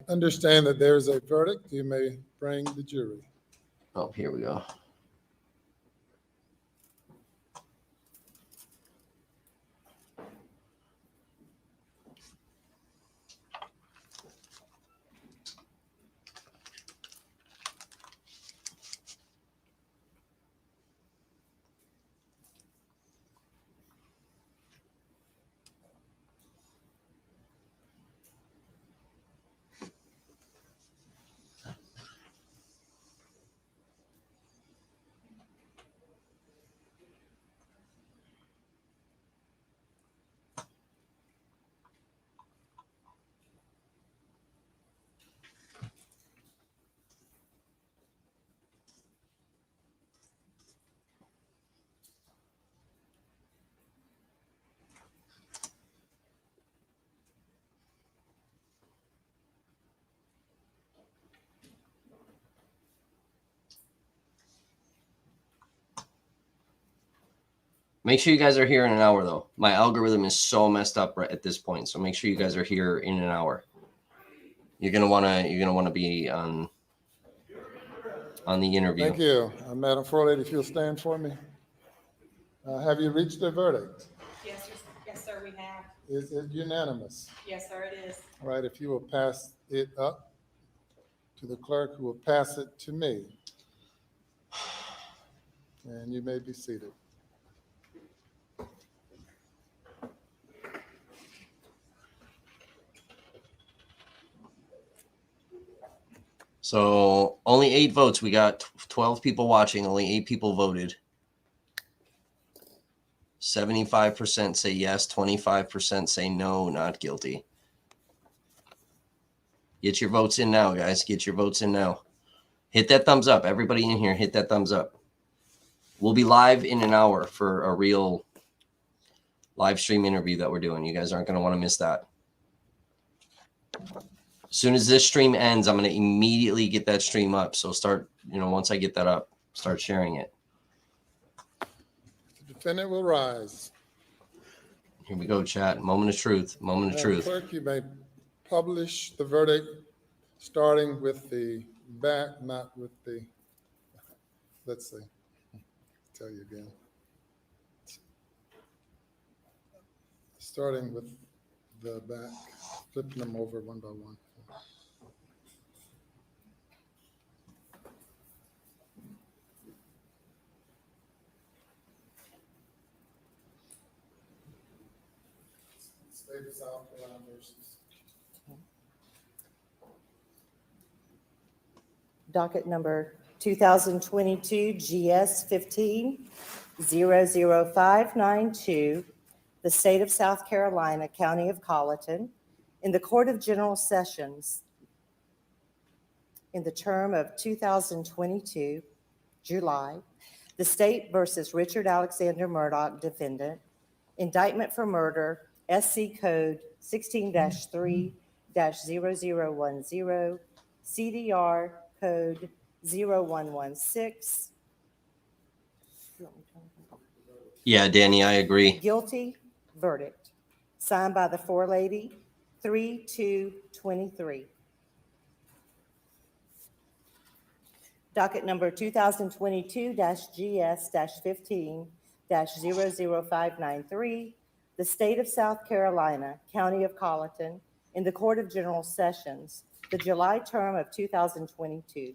understand that there is a verdict. You may bring the jury. Oh, here we go. Make sure you guys are here in an hour, though. My algorithm is so messed up right at this point, so make sure you guys are here in an hour. You're gonna wanna be on the interview. Thank you. Madam Floor Lady, if you'll stand for me. Have you reached a verdict? Yes, sir, we have. Is it unanimous? Yes, sir, it is. All right, if you will pass it up to the clerk, who will pass it to me. And you may be seated. So only 8 votes. We got 12 people watching. Only 8 people voted. 75% say yes. 25% say no, not guilty. Get your votes in now, guys. Get your votes in now. Hit that thumbs up. Everybody in here, hit that thumbs up. We'll be live in an hour for a real live stream interview that we're doing. You guys aren't going to want to miss that. As soon as this stream ends, I'm going to immediately get that stream up. So start, once I get that up, start sharing it. The defendant will rise. Here we go, chat. Moment of truth. Moment of truth. Clerk, you may publish the verdict starting with the back, not with the, let's see, tell you again. Starting with the back, flipping them over one by one. State of South Carolina versus. Docket number 2022 GS 15-00592, the State of South Carolina, County of Colleton, in the Court of General Sessions in the term of 2022, July, the State versus Richard Alexander Murdaugh, defendant, indictment for murder, SC Code 16-3-0010, CDR Code 0116. Yeah, Danny, I agree. Guilty verdict. Signed by the forelady, 3/2/23. Docket number 2022-GS-15-00593, the State of South Carolina, County of Colleton, in the Court of General Sessions, the July term of 2022.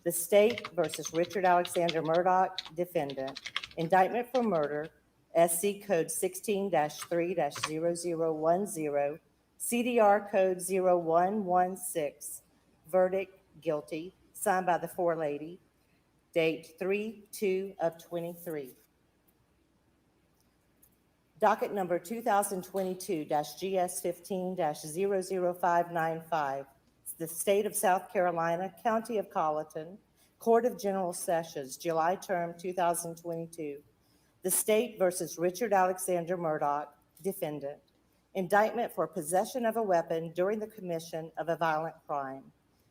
The State versus Richard Alexander Murdaugh, defendant, indictment for murder, SC Code 16-3-0010, CDR Code 0116, verdict guilty, signed by the forelady, date 3/2/23. Docket number 2022-GS15-00595, the State of South Carolina, County of Colleton, Court of General Sessions, July term 2022. The State versus Richard Alexander Murdaugh, defendant, indictment for possession of a weapon during the commission of a violent crime,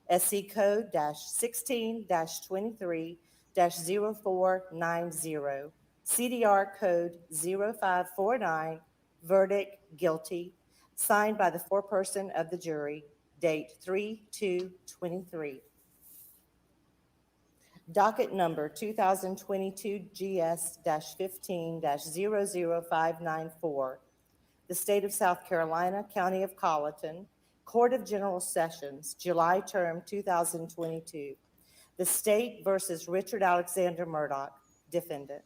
SC Code -16-23-0490, CDR Code 0549, verdict guilty, signed by the foreperson of the jury, date 3/2/23. Docket number 2022 GS-15-00594. The State of South Carolina, County of Colleton, Court of General Sessions, July term 2022. The State versus Richard Alexander Murdaugh, defendant.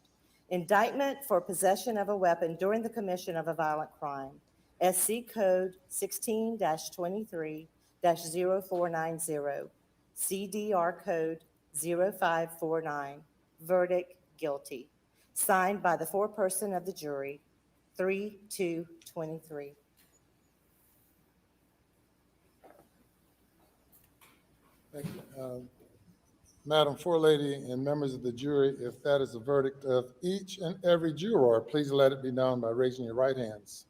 Indictment for possession of a weapon during the commission of a violent crime. SC Code 16-23-0490. CDR Code 0549. Verdict, guilty. Signed by the foreperson of the jury, 3/2/23. Thank you. Madam Forelady and members of the jury, if that is the verdict of each and every juror, please let it be known by raising your right hands.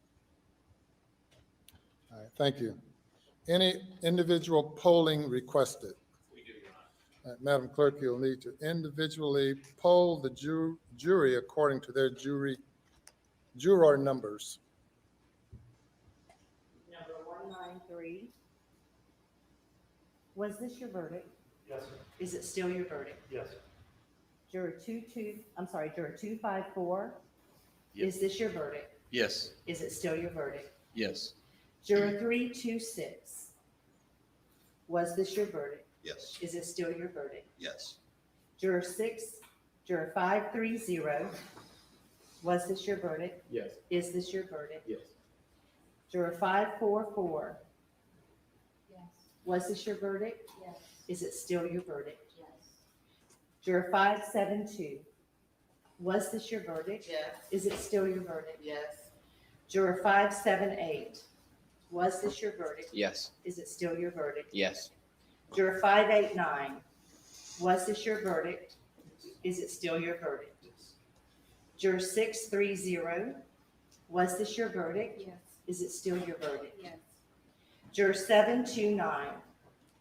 All right, thank you. Any individual polling requested? We do, Your Honor. Madam Clerk, you'll need to individually poll the jury according to their juror numbers. Number 193. Was this your verdict? Yes, sir. Is it still your verdict? Yes. Juror 254. Yep. Is this your verdict? Yes. Is it still your verdict? Yes. Juror 326. Was this your verdict? Yes. Is it still your verdict? Yes. Juror 530. Was this your verdict? Yes. Is this your verdict? Yes. Juror 544. Yes. Was this your verdict? Yes. Is it still your verdict? Yes. Juror 572. Was this your verdict? Yes. Is it still your verdict? Yes. Juror 578. Was this your verdict? Yes. Is it still your verdict? Yes. Juror 589. Was this your verdict? Is it still your verdict? Juror 630. Was this your verdict? Yes. Is it still your verdict? Yes. Juror 729.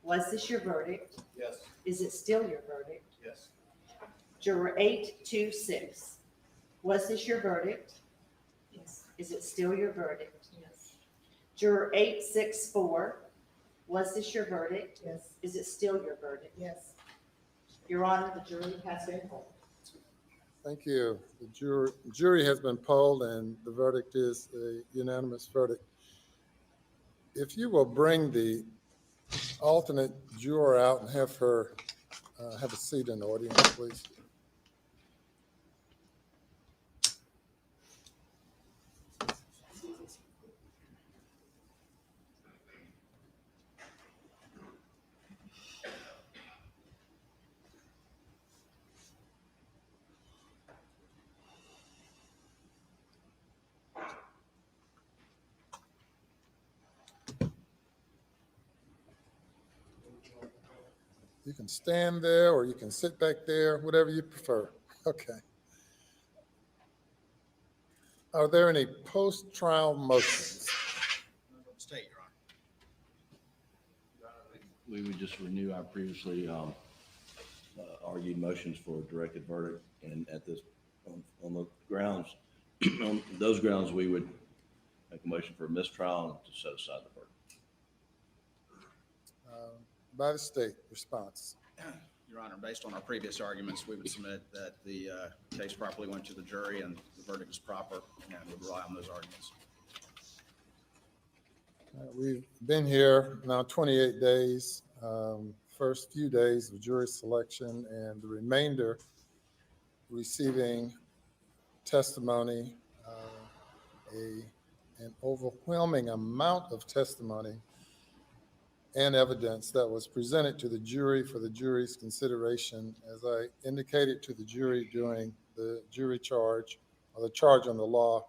Was this your verdict? Yes. Is it still your verdict? Yes. Juror 826. Was this your verdict? Yes. Is it still your verdict? Yes. Juror 864. Was this your verdict? Yes. Is it still your verdict? Yes. Your Honor, the jury has been polled. Thank you. The jury has been polled and the verdict is a unanimous verdict. If you will bring the alternate juror out and have her have a seat in the audience, please. You can stand there or you can sit back there, whatever you prefer. Okay. Are there any post-trial motions? State, Your Honor. We would just renew our previously argued motions for a directed verdict, and at this, on the grounds, on those grounds, we would make a motion for a mistrial and to set aside the verdict. By the state, response. Your Honor, based on our previous arguments, we would submit that the case properly went to the jury and the verdict is proper and would rely on those arguments. We've been here now 28 days, first few days of jury selection and the remainder receiving testimony, an overwhelming amount of testimony and evidence that was presented to the jury for the jury's consideration. As I indicated to the jury during the jury charge, or the charge on the law,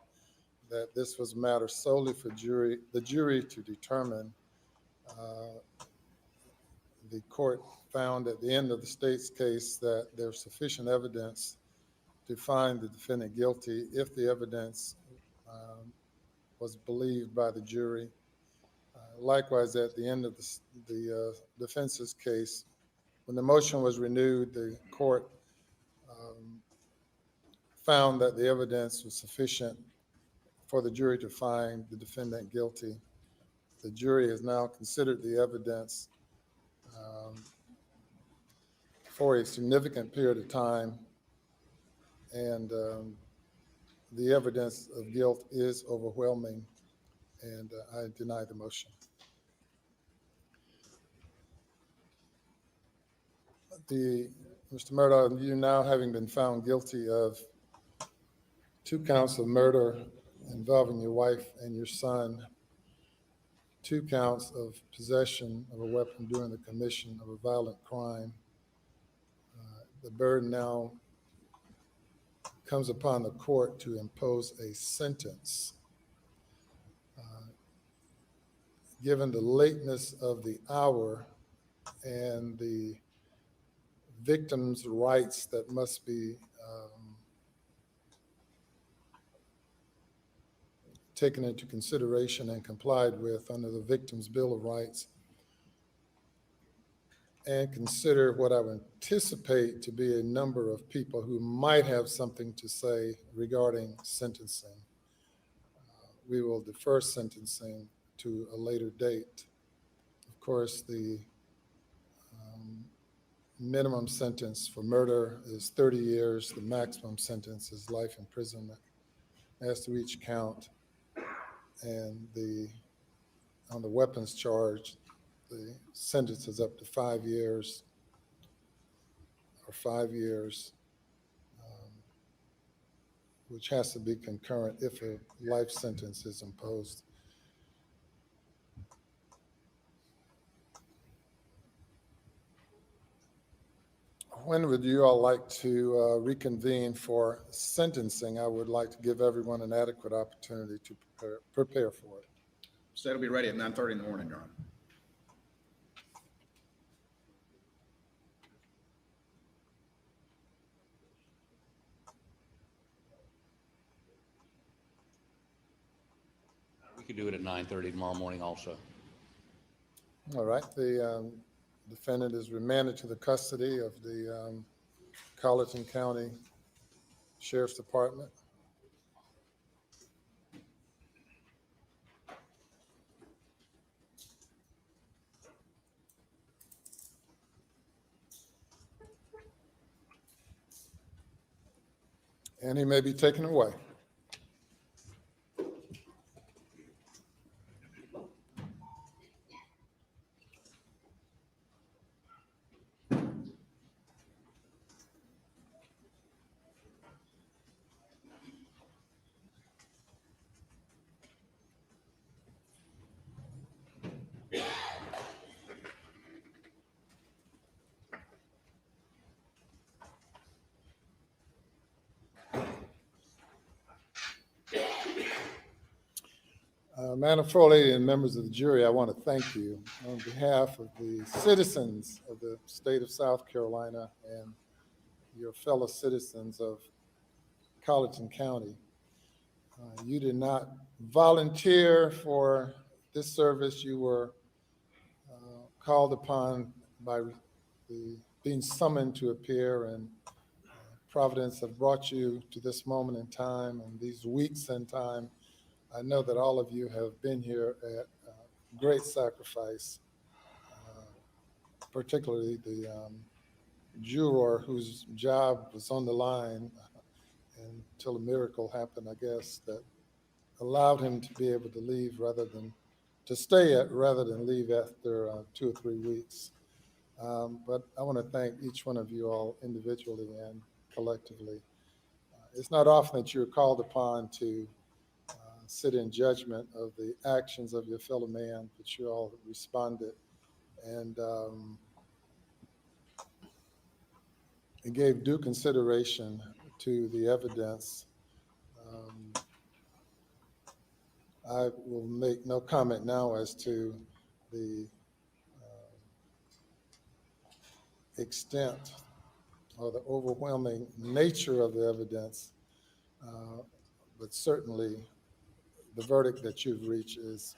that this was a matter solely for the jury to determine. The court found at the end of the state's case that there's sufficient evidence to find the defendant guilty if the evidence was believed by the jury. Likewise, at the end of the defense's case, when the motion was renewed, the court found that the evidence was sufficient for the jury to find the defendant guilty. the jury has now considered the evidence for a significant period of time, and the evidence of guilt is overwhelming, and I deny the motion. Mr. Murdaugh, you now having been found guilty of 2 counts of murder involving your wife and your son, 2 counts of possession of a weapon during the commission of a violent crime, the burden now comes upon the court to impose a sentence. Given the lateness of the hour and the victim's rights that must be taken into consideration and complied with under the Victim's Bill of Rights, and consider what I would anticipate to be a number of people who might have something to say regarding sentencing, we will defer sentencing to a later date. Of course, the minimum sentence for murder is 30 years. The maximum sentence is life imprisonment as to each count. And on the weapons charge, the sentence is up to 5 years or 5 years, which has to be concurrent if a life sentence is imposed. When would you all like to reconvene for sentencing? I would like to give everyone an adequate opportunity to prepare for it. So it'll be ready at 9:30 in the morning, Your Honor. We could do it at 9:30 tomorrow morning also. All right, the defendant is remanded to the custody of the Colleton County Sheriff's Department. And he may be taken away. Madam Foley and members of the jury, I want to thank you on behalf of the citizens of the state of South Carolina and your fellow citizens of Colleton County. You did not volunteer for this service. You were called upon by being summoned to appear, and Providence have brought you to this moment in time and these weeks in time. I know that all of you have been here at great sacrifice, particularly the juror whose job was on the line until a miracle happened, I guess, that allowed him to be able to leave to stay rather than leave after 2 or 3 weeks. But I want to thank each one of you all individually and collectively. It's not often that you're called upon to sit in judgment of the actions of your fellow man, but you all responded and gave due consideration to the evidence. I will make no comment now as to the extent or the overwhelming nature of the evidence, but certainly the verdict that you've reached is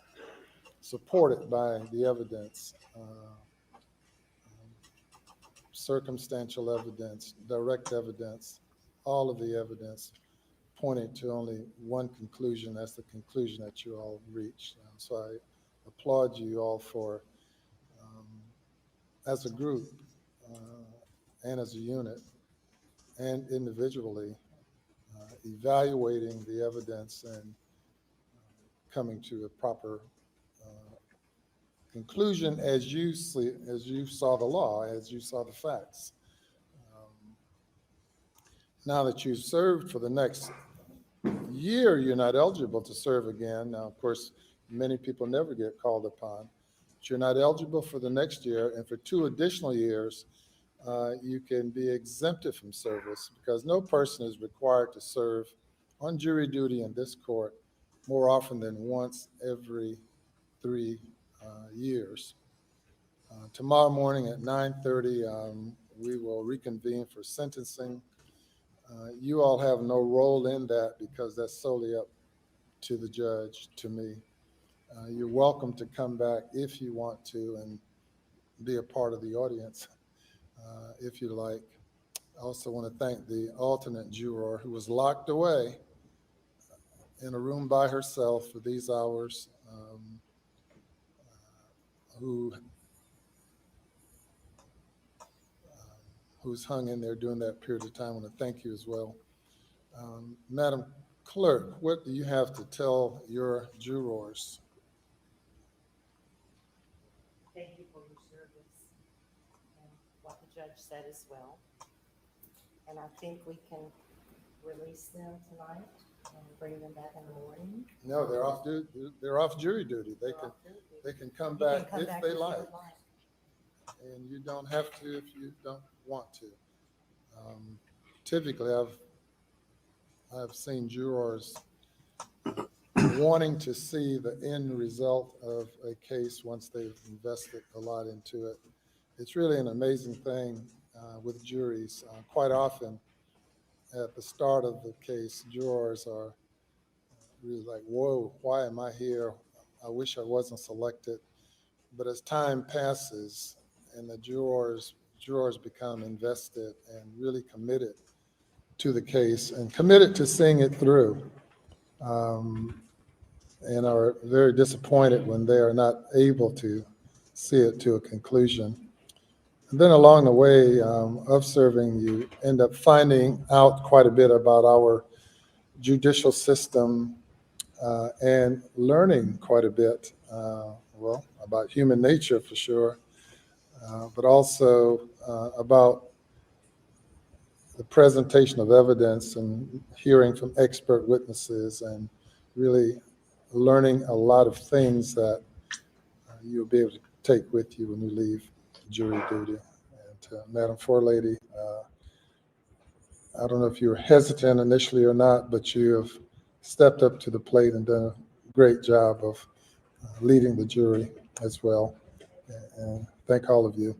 supported by the evidence, circumstantial evidence, direct evidence, all of the evidence pointing to only one conclusion. That's the conclusion that you all reached. So applaud you all for, as a group and as a unit and individually, evaluating the evidence and coming to a proper conclusion as you see, as you saw the law, as you saw the facts. Now that you've served for the next year, you're not eligible to serve again. Now, of course, many people never get called upon, but you're not eligible for the next year. And for 2 additional years, you can be exempted from service because no person is required to serve on jury duty in this court more often than once every 3 years. Tomorrow morning at 9:30, we will reconvene for sentencing. You all have no role in that because that's solely up to the judge, to me. You're welcome to come back if you want to and be a part of the audience if you like. I also want to thank the alternate juror who was locked away in a room by herself for these hours, who's hung in there during that period of time. I want to thank you as well. Madam Clerk, what do you have to tell your jurors? Thank you for your service and what the judge said as well. And I think we can release them tonight and bring them back in the morning. No, they're off jury duty. They can come back if they like. And you don't have to if you don't want to. Typically, I've seen jurors wanting to see the end result of a case once they've invested a lot into it. It's really an amazing thing with juries. Quite often, at the start of the case, jurors are really like, whoa, why am I here? I wish I wasn't selected. But as time passes and the jurors become invested and really committed to the case and committed to seeing it through, and are very disappointed when they are not able to see it to a conclusion. And then along the way of serving, you end up finding out quite a bit about our judicial system and learning quite a bit, well, about human nature for sure, but also about the presentation of evidence and hearing from expert witnesses and really learning a lot of things that you'll be able to take with you when you leave jury duty. And Madam Forelady, I don't know if you were hesitant initially or not, but you have stepped up to the plate and done a great job of leading the jury as well. And thank all of you.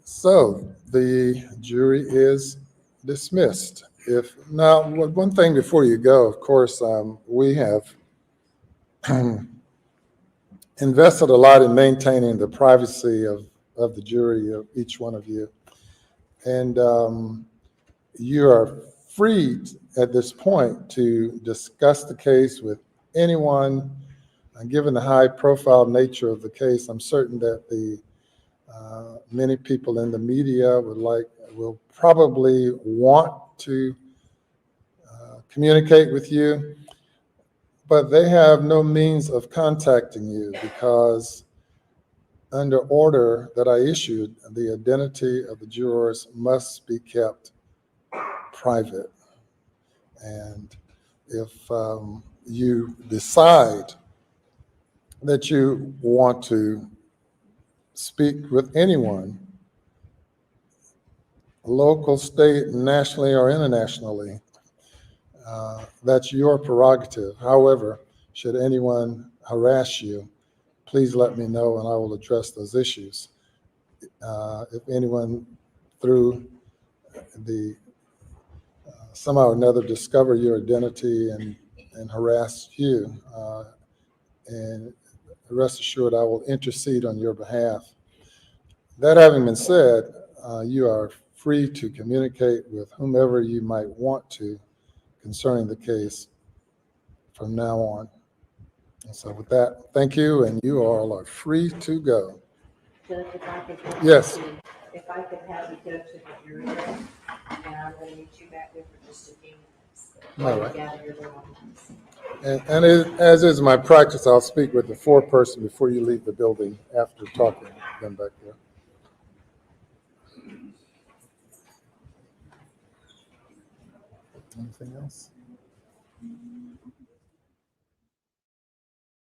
So the jury is dismissed. Now, one thing before you go, of course, we have invested a lot in maintaining the privacy of the jury, of each one of you. And you are free at this point to discuss the case with anyone. And given the high profile nature of the case, I'm certain that the many people in the media will probably want to communicate with you, but they have no means of contacting you because under order that I issued, the identity of the jurors must be kept private. And if you decide that you want to speak with anyone, local, state, nationally, or internationally, that's your prerogative. However, should anyone harass you, please let me know and I will address those issues. If anyone through the somehow or another discover your identity and harass you, and rest assured I will intercede on your behalf. That having been said, you are free to communicate with whomever you might want to concerning the case from now on. And so with that, thank you, and you all are free to go. Philip, if I could have Yes. you- If I could have you go to the jury room, and I'm going to meet you back there for just a few minutes. While All you right. gather your belongings. As is my practice, I'll speak with the foreperson before you leave the building after talking to them back there. Anything else?